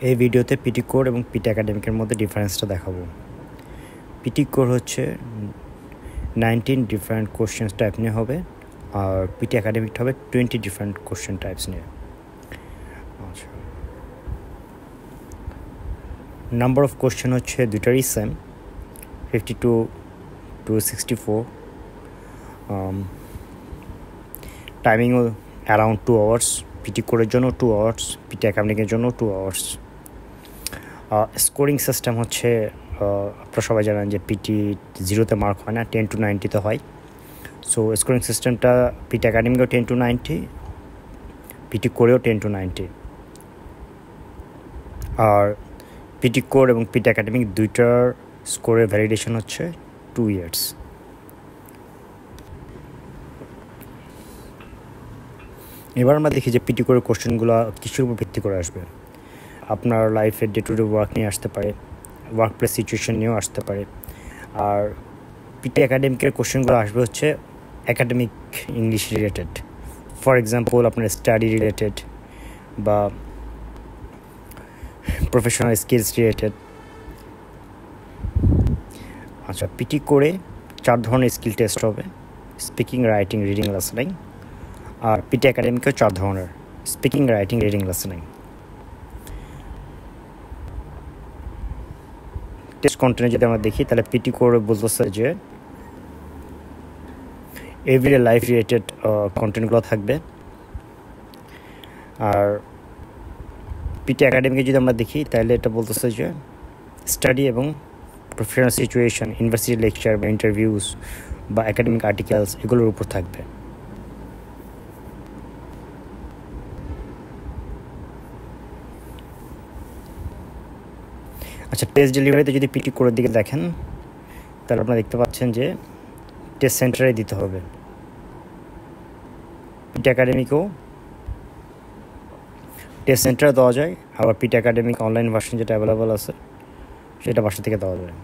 এই ভিডিওতে PT core এবং পিটি একাডেমিকের মধ্যে ডিফারেন্সটা দেখাবো। পিটি কোর হচ্ছে 19 ডিফারেন্ট কোশ্চেন টাইপ নিয়ে হবে, আর পিটি একাডেমিকটা হবে 20 ডিফারেন্ট কোশ্চেন টাইপস নিয়ে। আচ্ছা, নাম্বার অফ কোশ্চেন হচ্ছে দুটারই সেম, 52 to 64। টাইমিংও অ্যারাউন্ড 2 আওয়ার্স, পিটি কোরের জন্য 2 আওয়ার্স, পিটি একাডেমিকের জন্য 2 আওয়ার্স। স্কোরিং সিস্টেম হচ্ছে আপনারা সবাই জানেন যে পিটি 0-তে মার্ক হয় না, 10 to 90-তে হয়। সো স্কোরিং সিস্টেমটা পিটি একাডেমিকেও 10 to 90, পিটি কোরেও 10 to 90। আর পিটি কোর এবং পিটি একাডেমিক দুইটার স্কোরের ভ্যালিডেশন হচ্ছে 2 years। এবার আমরা দেখি যে পিটি কোরের কোশ্চেনগুলো কিছুর উপর ভিত্তি করে আসবে। আপনার লাইফের ডে টু ডে ওয়ার্ক নিয়ে আসতে পারে, ওয়ার্ক প্লেস সিচুয়েশন নিয়েও আসতে পারে। আর পিটি একাডেমিকের কোশ্চেনগুলো আসবে হচ্ছে academic English related, for example আপনার স্টাডি রিলেটেড বা প্রফেশনাল স্কিলস রিলেটেড। আচ্ছা, পিটি করে 4 ধরনের স্কিল টেস্ট হবে: স্পিকিং, রাইটিং, রিডিং, লিসেনিং। আর পিটি একাডেমিকেও 4 ধরনের: speaking, writing, reading, listening. Test content যদি আমরা দেখি, তাহলে পিটি কোরে বলতেছে যে এভরিডে লাইফ রিলেটেড কন্টেন্টগুলো থাকবে। আর পিটি একাডেমিকে যদি আমরা দেখি, তাহলে এটা বলতেছে যে স্টাডি এবং প্রফেশনাল সিচুয়েশন, ইউনিভার্সিটি লেকচার বা ইন্টারভিউস বা একাডেমিক আর্টিকেলস, এগুলোর উপর থাকবে। আচ্ছা, টেস্ট ডেলিভারিতে যদি পিটি কোরের দিকে দেখেন, তাহলে আপনারা দেখতে পাচ্ছেন যে টেস্ট সেন্টারে দিতে হবে। পিটি একাডেমিকেও টেস্ট সেন্টারে দেওয়া যায়, আবার পিটি একাডেমিক অনলাইন ভার্সন যেটা অ্যাভেলেবল আছে সেটা বাসা থেকে দেওয়া যায়।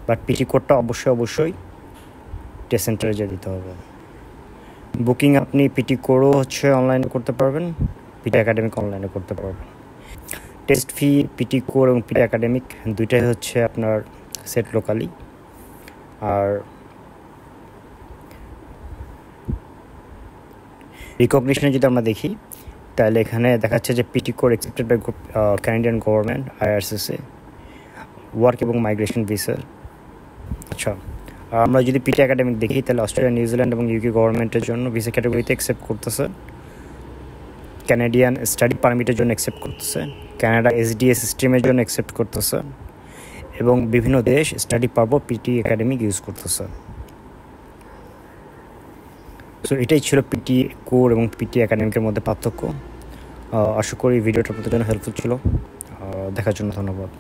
বাট পিটি কোডটা অবশ্যই টেস্ট সেন্টারে যেয়ে দিতে হবে। বুকিং আপনি পিটি কোডও হচ্ছে অনলাইনে করতে পারবেন, পিটি একাডেমিক অনলাইনে করতে পারবেন। টেস্ট ফি পিটি কোর এবং পিটি একাডেমিক দুইটাই হচ্ছে আপনার সেট লোকালি। আর রিকগনিশনে যদি আমরা দেখি, তাহলে এখানে দেখাচ্ছে যে PT core accepted by Canadian government, IRCC, work এবং মাইগ্রেশন ভিসা। আচ্ছা, আমরা যদি পিটি একাডেমিক দেখি, তাহলে অস্ট্রেলিয়া, নিউজিল্যান্ড এবং ইউকে গভর্নমেন্টের জন্য ভিসা ক্যাটাগরিতে অ্যাকসেপ্ট করতেছে, ক্যানাডিয়ান স্টাডি পারমিটের জন্য অ্যাকসেপ্ট করতেছে, কানাডা SDA সিস্টেমের জন্য অ্যাকসেপ্ট করতেছে, এবং বিভিন্ন দেশ স্টাডি পারবো পিটি একাডেমিক ইউজ করতেছে। সো এটাই ছিল পিটি কোর এবং পিটি একাডেমিকের মধ্যে পার্থক্য। আশা করি ভিডিওটা আপনাদের জন্য হেল্পফুল ছিল। দেখার জন্য ধন্যবাদ।